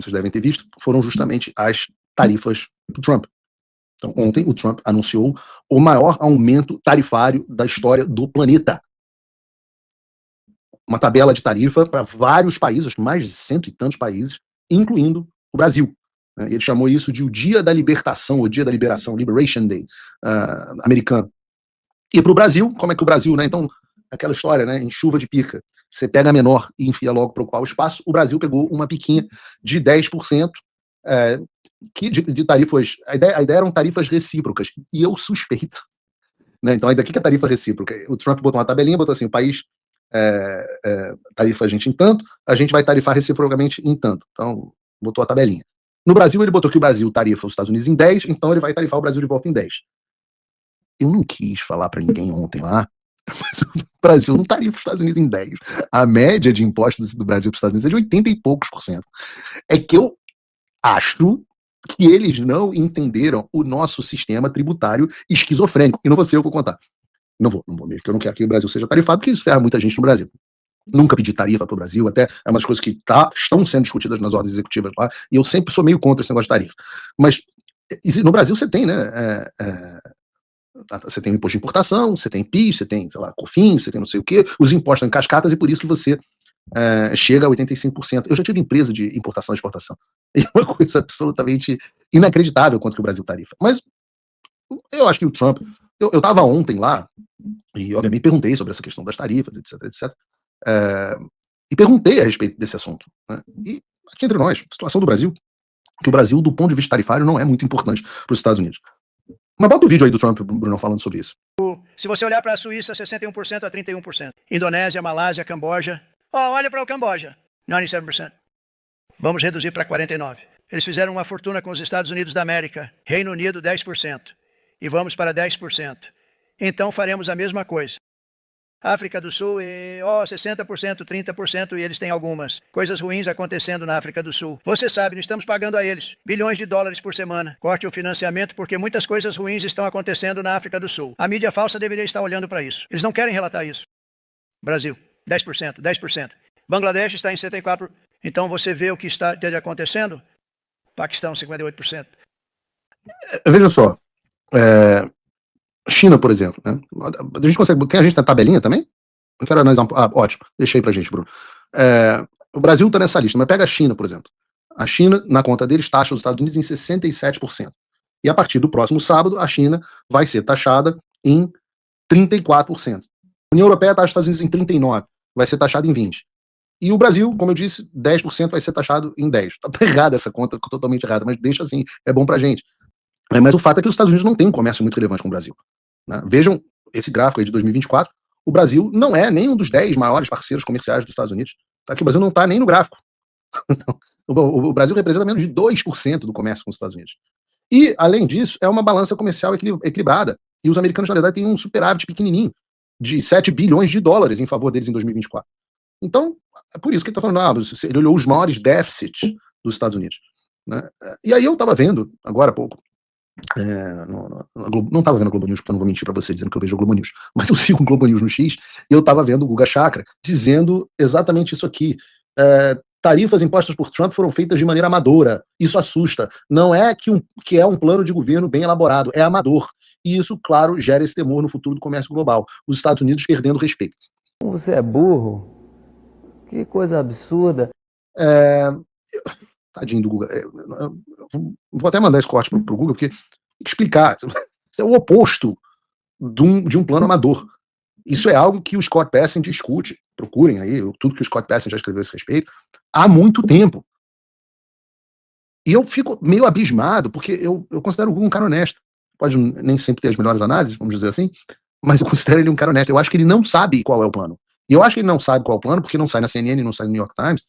vocês devem ter visto, foram justamente as tarifas do Trump. Então, ontem o Trump anunciou o maior aumento tarifário da história do planeta. Uma tabela de tarifa para vários países, mais de 100 e tantos países, incluindo o Brasil. Ele chamou isso de o Dia da Libertação, o Dia da Liberação, Liberation Day, americano. E para o Brasil, como é que o Brasil, né? Então, aquela história, né? Em chuva de pica, você pega a menor e enfia logo para ocupar o espaço. O Brasil pegou uma piquinha de 10%, de tarifas. A ideia eram tarifas recíprocas. E eu suspeito, né? Então, ainda que a tarifa recíproca? O Trump botou uma tabelinha, botou assim: o país tarifa a gente em tanto, a gente vai tarifar reciprocamente em tanto. Então, botou a tabelinha. No Brasil, ele botou que o Brasil tarifa os Estados Unidos em 10, então ele vai tarifar o Brasil de volta em 10. Eu não quis falar para ninguém ontem lá, mas o Brasil não tarifa os Estados Unidos em 10. A média de impostos do Brasil para os Estados Unidos é de 80 e poucos %. É que eu acho que eles não entenderam o nosso sistema tributário esquizofrênico. E não vou ser eu que vou contar. Não vou mesmo, porque eu não quero que o Brasil seja tarifado, porque isso ferra muita gente no Brasil. Nunca pedi tarifa para o Brasil, até é uma das coisas que estão sendo discutidas nas ordens executivas lá, e eu sempre sou meio contra esse negócio de tarifa. Mas no Brasil você tem, né? Você tem o imposto de importação, você tem PIS, você tem, sei lá, COFINS, você tem não sei o quê, os impostos em cascatas, e por isso que você chega a 85%. Eu já tive empresa de importação e exportação. E é uma coisa absolutamente inacreditável quanto que o Brasil tarifa. Mas eu acho que o Trump... Eu estava ontem lá, e obviamente perguntei sobre essa questão das tarifas, etc. E perguntei a respeito desse assunto. Né? E aqui entre nós, a situação do Brasil, que o Brasil, do ponto de vista tarifário, não é muito importante para os Estados Unidos. Mas bota o vídeo aí do Trump, Bruno, falando sobre isso. Se você olhar para a Suíça, 61% a 31%. Indonésia, Malásia, Camboja. Olha para o Camboja, 97%. Vamos reduzir para 49%. Eles fizeram uma fortuna com os Estados Unidos da América. Reino Unido, 10%. E vamos para 10%. Então faremos a mesma coisa. África do Sul, 60%, 30%, e eles têm algumas coisas ruins acontecendo na África do Sul. Você sabe, nós estamos pagando a eles bilhões de dólares por semana. Corte o financiamento porque muitas coisas ruins estão acontecendo na África do Sul. A mídia falsa deveria estar olhando para isso. Eles não querem relatar isso. Brasil, 10%, 10%. Bangladesh está em 74%. Então você vê o que está acontecendo? Paquistão, 58%. Veja só. China, por exemplo, né? A gente consegue. Tem a gente na tabelinha também? Eu quero analisar ótimo. Deixa aí pra gente, Bruno. O Brasil tá nessa lista, mas pega a China, por exemplo. A China, na conta deles, taxa os Estados Unidos em 67%. E a partir do próximo sábado, a China vai ser taxada em 34%. A União Europeia taxa os Estados Unidos em 39%, vai ser taxada em 20%. E o Brasil, como eu disse, 10% vai ser taxado em 10%. Tá errada essa conta, totalmente errada, mas deixa assim, é bom pra gente. Mas o fato é que os Estados Unidos não têm um comércio muito relevante com o Brasil. Né? Vejam esse gráfico aí de 2024. O Brasil não é nem um dos 10 maiores parceiros comerciais dos Estados Unidos. Tá? Que o Brasil não está nem no gráfico. O Brasil representa menos de 2% do comércio com os Estados Unidos. E, além disso, é uma balança comercial equilibrada. E os americanos, na verdade, têm um superávit pequenininho de 7 bilhões de dólares em favor deles em 2024. Então, é por isso que ele está falando, ele olhou os maiores déficits dos Estados Unidos. Né? E aí eu estava vendo, agora há pouco, não estava vendo a Globo News, porque eu não vou mentir para você dizendo que eu vejo a Globo News, mas eu sigo o Globo News no X, e eu estava vendo o Guga Chakra dizendo exatamente isso aqui. Tarifas impostas por Trump foram feitas de maneira amadora. Isso assusta. Não é que é um plano de governo bem elaborado, é amador. E isso, claro, gera esse temor no futuro do comércio global. Os Estados Unidos perdendo respeito. Você é burro? Que coisa absurda. Tadinho do Guga. Vou até mandar esse corte pro Guga, porque explicar. Isso é o oposto de um plano amador. Isso é algo que o Scott Bessent discute. Procurem aí tudo que o Scott Bessent já escreveu a esse respeito há muito tempo. E eu fico meio abismado, porque eu considero o Guga um cara honesto. Pode nem sempre ter as melhores análises, vamos dizer assim, mas eu considero ele um cara honesto. Eu acho que ele não sabe qual é o plano. E eu acho que ele não sabe qual é o plano, porque não sai na CNN, não sai no New York Times,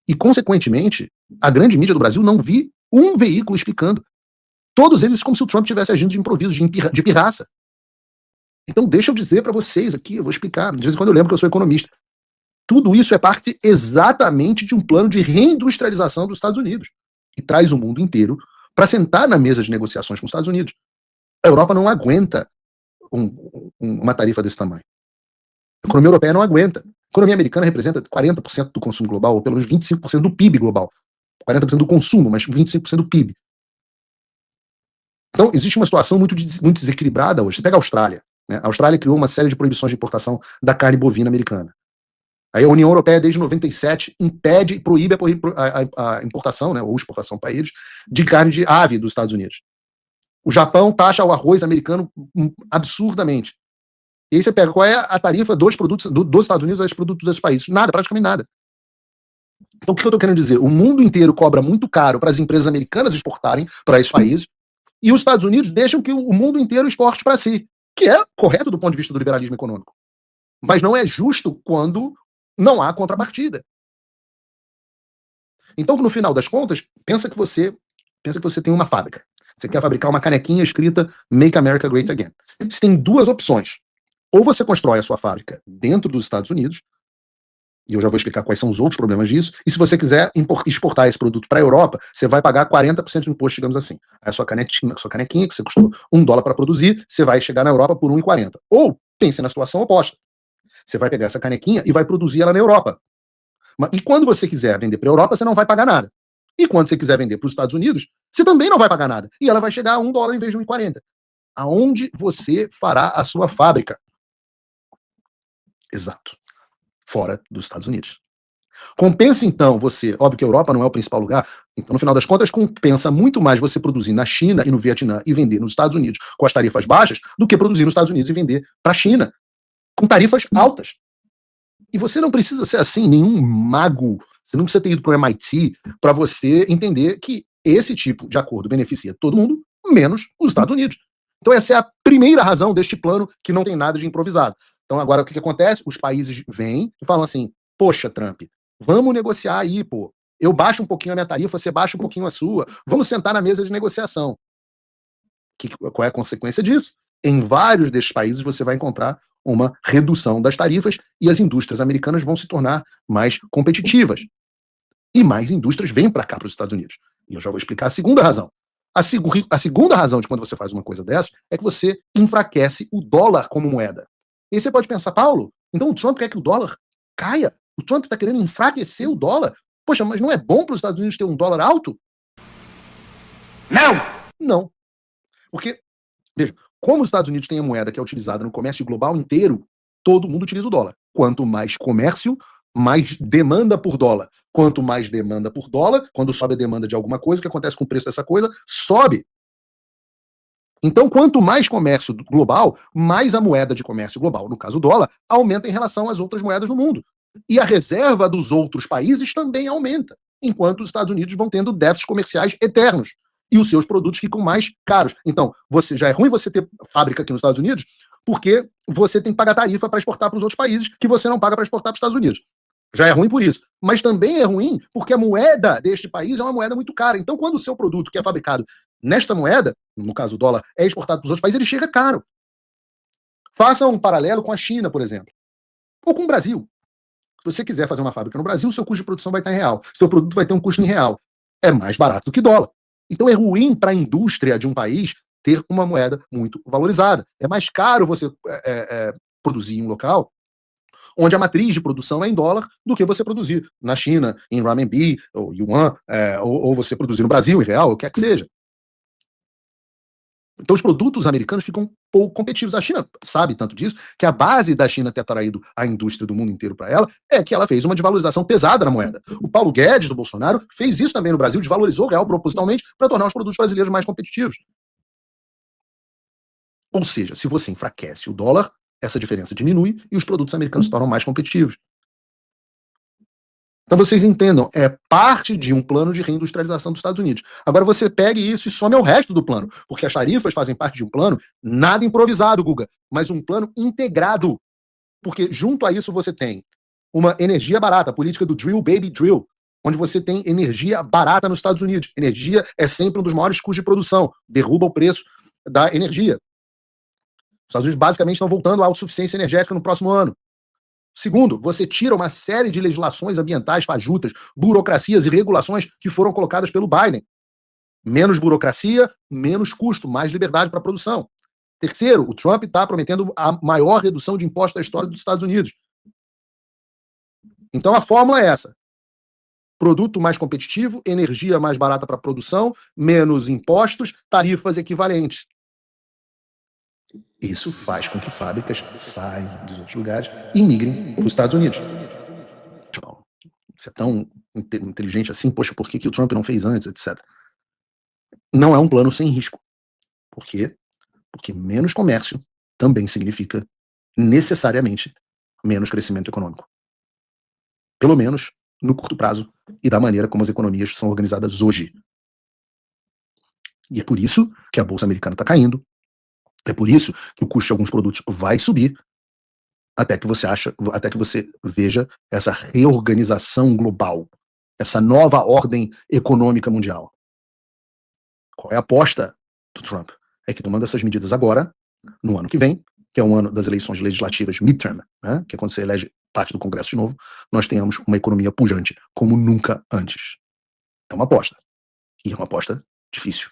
e, consequentemente, a grande mídia do Brasil não vi um veículo explicando. Todos eles como se o Trump estivesse agindo de improviso, de pirraça. Então, deixa eu dizer para vocês aqui, eu vou explicar. De vez em quando eu lembro que eu sou economista. Tudo isso é parte exatamente de um plano de reindustrialização dos Estados Unidos, que traz o mundo inteiro para sentar na mesa de negociações com os Estados Unidos. A Europa não aguenta uma tarifa desse tamanho. A economia europeia não aguenta. A economia americana representa 40% do consumo global, ou pelo menos 25% do PIB global. 40% do consumo, mas 25% do PIB. Então, existe uma situação muito desequilibrada hoje. Você pega a Austrália, né? A Austrália criou uma série de proibições de importação da carne bovina americana. Aí a União Europeia, desde 97, impede e proíbe a importação, né, ou exportação para eles, de carne de ave dos Estados Unidos. O Japão taxa o arroz americano absurdamente. E aí você pega qual é a tarifa dos produtos dos Estados Unidos aos produtos desses países. Nada, praticamente nada. Então, o que eu estou querendo dizer? O mundo inteiro cobra muito caro para as empresas americanas exportarem para esses países, e os Estados Unidos deixam que o mundo inteiro exporte para si, que é correto do ponto de vista do liberalismo econômico. Mas não é justo quando não há contrapartida. Então, no final das contas, pensa que você tem uma fábrica. Você quer fabricar uma canequinha escrita Make America Great Again. Você tem duas opções. Ou você constrói a sua fábrica dentro dos Estados Unidos, e eu já vou explicar quais são os outros problemas disso, e se você quiser exportar esse produto para a Europa, você vai pagar 40% de imposto, digamos assim. A sua canequinha, que você custou $1 para produzir, você vai chegar na Europa por 1,40. Ou pense na situação oposta. Você vai pegar essa canequinha e vai produzir ela na Europa. E quando você quiser vender para a Europa, você não vai pagar nada. E quando você quiser vender para os Estados Unidos, você também não vai pagar nada. E ela vai chegar a $1 em vez de 1,40. Aonde você fará a sua fábrica? Exato. Fora dos Estados Unidos. Compensa, então, você... Óbvio que a Europa não é o principal lugar. Então, no final das contas, compensa muito mais você produzir na China e no Vietnã e vender nos Estados Unidos com as tarifas baixas do que produzir nos Estados Unidos e vender para a China com tarifas altas. E você não precisa ser assim, nenhum mago. Você não precisa ter ido para o MIT para você entender que esse tipo de acordo beneficia todo mundo, menos os Estados Unidos. Então essa é a primeira razão deste plano que não tem nada de improvisado. Então agora o que acontece? Os países vêm e falam assim, poxa, Trump, vamos negociar aí, pô. Eu baixo um pouquinho a minha tarifa, você baixa um pouquinho a sua. Vamos sentar na mesa de negociação. Qual é a consequência disso? Em vários desses países você vai encontrar uma redução das tarifas e as indústrias americanas vão se tornar mais competitivas. E mais indústrias vêm para cá, para os Estados Unidos. E eu já vou explicar a segunda razão. A segunda razão de quando você faz uma coisa dessa é que você enfraquece o dólar como moeda. E aí você pode pensar, Paulo, então o Trump quer que o dólar caia? O Trump está querendo enfraquecer o dólar? Poxa, mas não é bom para os Estados Unidos ter um dólar alto? Não! Não. Porque, veja, como os Estados Unidos têm a moeda que é utilizada no comércio global inteiro, todo mundo utiliza o dólar. Quanto mais comércio, mais demanda por dólar. Quanto mais demanda por dólar, quando sobe a demanda de alguma coisa, o que acontece com o preço dessa coisa? Sobe. Então, quanto mais comércio global, mais a moeda de comércio global, no caso o dólar, aumenta em relação às outras moedas do mundo. E a reserva dos outros países também aumenta, enquanto os Estados Unidos vão tendo déficits comerciais eternos. E os seus produtos ficam mais caros. Então, já é ruim você ter fábrica aqui nos Estados Unidos, porque você tem que pagar tarifa para exportar para os outros países que você não paga para exportar para os Estados Unidos. Já é ruim por isso. Mas também é ruim porque a moeda deste país é uma moeda muito cara. Então, quando o seu produto que é fabricado nesta moeda, no caso o dólar, é exportado para os outros países, ele chega caro. Faça um paralelo com a China, por exemplo. Ou com o Brasil. Se você quiser fazer uma fábrica no Brasil, seu custo de produção vai estar em real. Seu produto vai ter um custo em real. É mais barato do que dólar. Então é ruim para a indústria de um país ter uma moeda muito valorizada. É mais caro você produzir em um local onde a matriz de produção é em dólar do que você produzir na China, em renminbi, ou yuan, ou você produzir no Brasil, em real, ou o que quer que seja. Então os produtos americanos ficam pouco competitivos. A China sabe tanto disso, que a base da China ter atraído a indústria do mundo inteiro para ela é que ela fez uma desvalorização pesada na moeda. O Paulo Guedes, do Bolsonaro, fez isso também no Brasil, desvalorizou o real propositalmente para tornar os produtos brasileiros mais competitivos. Ou seja, se você enfraquece o dólar, essa diferença diminui e os produtos americanos se tornam mais competitivos. Então vocês entendam, é parte de um plano de reindustrialização dos Estados Unidos. Agora você pegue isso e some ao resto do plano, porque as tarifas fazem parte de um plano, nada improvisado, Guga, mas um plano integrado. Porque junto a isso você tem uma energia barata, a política do drill, baby, drill, onde você tem energia barata nos Estados Unidos. Energia é sempre um dos maiores custos de produção, derruba o preço da energia. Os Estados Unidos basicamente estão voltando à autossuficiência energética no próximo ano. Segundo, você tira uma série de legislações ambientais fajutas, burocracias e regulações que foram colocadas pelo Biden. Menos burocracia, menos custo, mais liberdade para a produção. Terceiro, o Trump está prometendo a maior redução de impostos da história dos Estados Unidos. Então a fórmula é essa. Produto mais competitivo, energia mais barata para produção, menos impostos, tarifas equivalentes. Isso faz com que fábricas saiam dos outros lugares e migrem para os Estados Unidos. Tipo, você é tão inteligente assim, poxa, por que o Trump não fez antes, etc. Não é um plano sem risco. Por quê? Porque menos comércio também significa necessariamente menos crescimento econômico. Pelo menos no curto prazo e da maneira como as economias são organizadas hoje. E é por isso que a Bolsa Americana está caindo, é por isso que o custo de alguns produtos vai subir, até que você veja essa reorganização global, essa nova ordem econômica mundial. Qual é a aposta do Trump? É que tomando essas medidas agora, no ano que vem, que é um ano das eleições legislativas midterm, né, que é quando você elege parte do Congresso de novo, nós tenhamos uma economia pujante, como nunca antes. É uma aposta. E é uma aposta difícil.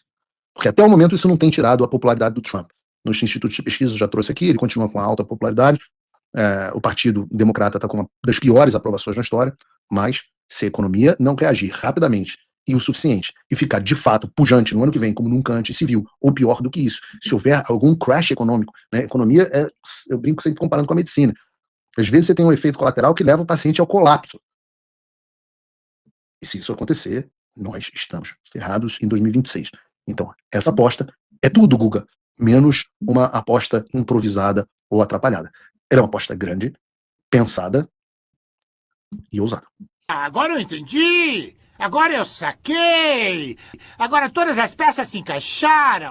Porque até o momento isso não tem tirado a popularidade do Trump. Nos institutos de pesquisa já trouxe aqui, ele continua com a alta popularidade, o Partido Democrata está com uma das piores aprovações na história, mas se a economia não reagir rapidamente e o suficiente, e ficar de fato pujante no ano que vem, como nunca antes se viu, ou pior do que isso, se houver algum crash econômico, né, economia eu brinco sempre comparando com a medicina, às vezes você tem um efeito colateral que leva o paciente ao colapso. E se isso acontecer, nós estamos ferrados em 2026. Então, essa aposta é tudo, Guga, menos uma aposta improvisada ou atrapalhada. Ela é uma aposta grande, pensada e ousada. Agora eu entendi! Agora eu saquei! Agora todas as peças se encaixaram!